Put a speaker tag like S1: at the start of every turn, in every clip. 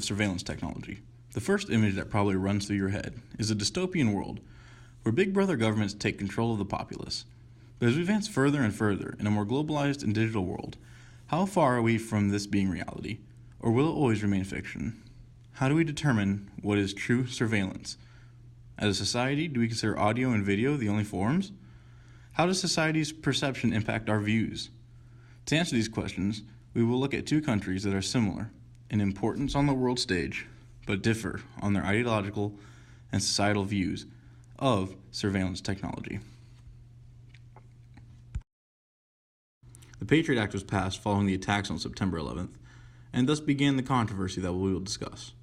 S1: surveillance technology. The first image that probably runs through your head is a dystopian world where big brother governments take control of the populace. But as we advance further and further in a more globalized and digital world, how far are we from this being reality? Or will it always remain fiction? How do we determine what is true surveillance? As a society, do we consider audio and video the only forms? How does society's perception impact our views? To answer these questions, we will look at two countries that are similar in importance on the world stage, but differ on their ideological and societal views of surveillance technology. The PATRIOT Act was passed following the attacks on September 11th, and thus began the controversy that we will discuss.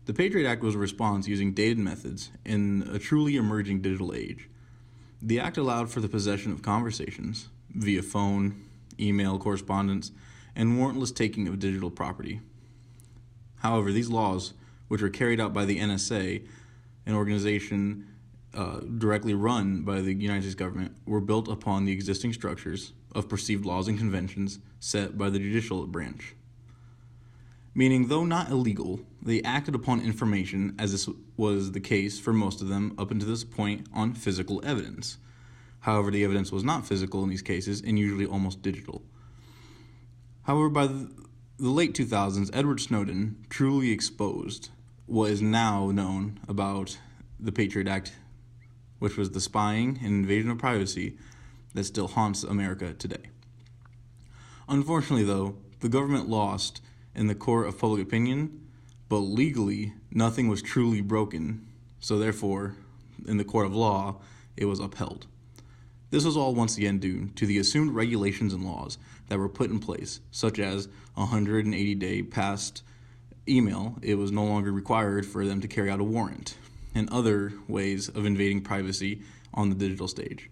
S1: The PATRIOT Act was a response using dated methods in a truly emerging digital age. The act allowed for the possession of conversations via phone, email, correspondence, and warrantless taking of digital property. However, these laws, which were carried out by the NSA, an organization directly run by the United States government, were built upon the existing structures of perceived laws and conventions set by the judicial branch. Meaning, though not illegal, they acted upon information, as this was the case for most of them up until this point, on physical evidence. However, the evidence was not physical in these cases and usually almost digital. However, by the late 2000s, Edward Snowden truly exposed what is now known about the PATRIOT Act, which was the spying and invasion of privacy that still haunts America today. Unfortunately, though, the government lost in the court of public opinion, but legally, nothing was truly broken, so therefore, in the court of law, it was upheld. This was all once again due to the assumed regulations and laws that were put in place, such as 180-day past email. It was no longer required for them to carry out a warrant, and other ways of invading privacy on the digital stage.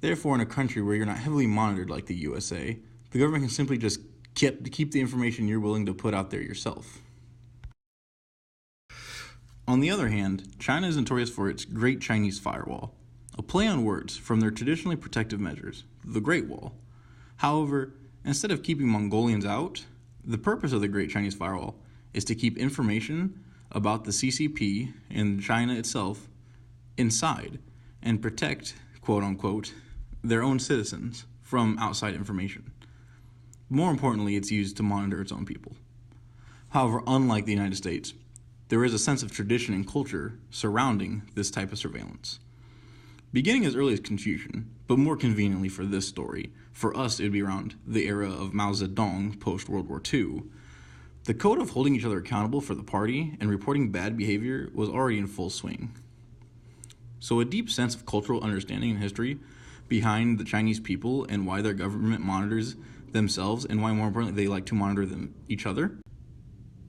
S1: Therefore, in a country where you're not heavily monitored like the USA, the government can simply just keep the information you're willing to put out there yourself. On the other hand, China is notorious for its Great Chinese Firewall, a play on words from their traditionally protective measures, the Great Wall. However, instead of keeping Mongolians out, the purpose of the Great Chinese Firewall is to keep information about the CCP and China itself inside and protect, quote unquote, their own citizens from outside information. More importantly, it's used to monitor its own people. However, unlike the United States, there is a sense of tradition and culture surrounding this type of surveillance. Beginning as early as Confucian, but more conveniently for this story, for us it would be around the era of Mao Zedong post-World War II, the code of holding each other accountable for the party and reporting bad behavior was already in full swing. So a deep sense of cultural understanding and history behind the Chinese people and why their government monitors themselves and why, more importantly, they like to monitor each other.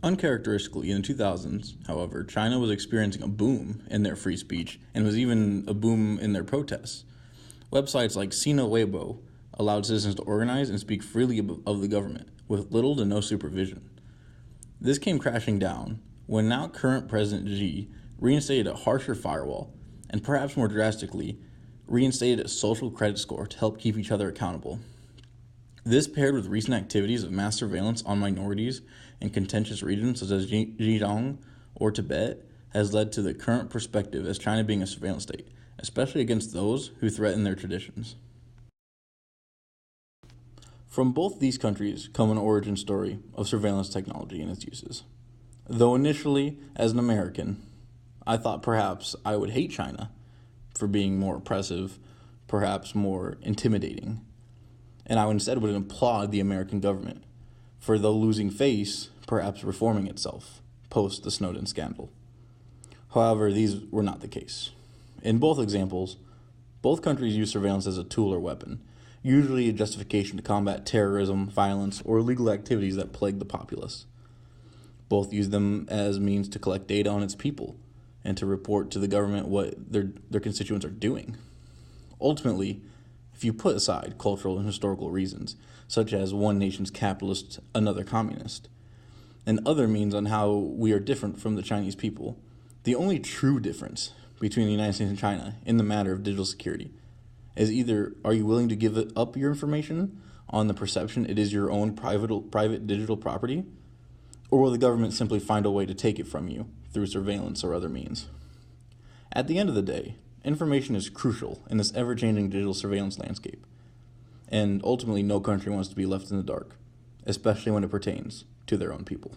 S1: Uncharacteristically, in the 2000s, however, China was experiencing a boom in their free speech and was even a boom in their protests. Websites like Sina Weibo allowed citizens to organize and speak freely of the government with little to no supervision. This came crashing down when now current President Xi reinstated a harsher firewall and perhaps more drastically reinstated a social credit score to help keep each other accountable. This, paired with recent activities of mass surveillance on minorities in contentious regions such as Qiang or Tibet, has led to the current perspective as China being a surveillance state, especially against those who threaten their traditions. From both these countries come an origin story of surveillance technology and its uses. Though initially, as an American, I thought perhaps I would hate China for being more oppressive, perhaps more intimidating, and I instead would applaud the American government for, though losing face, perhaps reforming itself post the Snowden scandal. However, these were not the case. In both examples, both countries use surveillance as a tool or weapon, usually a justification to combat terrorism, violence, or illegal activities that plague the populace. Both use them as means to collect data on its people and to report to the government what their constituents are doing. Ultimately, if you put aside cultural and historical reasons, such as one nation's capitalist, another communist, and other means on how we are different from the Chinese people, the only true difference between the United States and China in the matter of digital security is either are you willing to give up your information on the perception it is your own private digital property, Or will the government simply find a way to take it from you through surveillance or other means? At the end of the day, information is crucial in this ever-changing digital surveillance landscape, and ultimately no country wants to be left in the dark, especially when it pertains to their own people.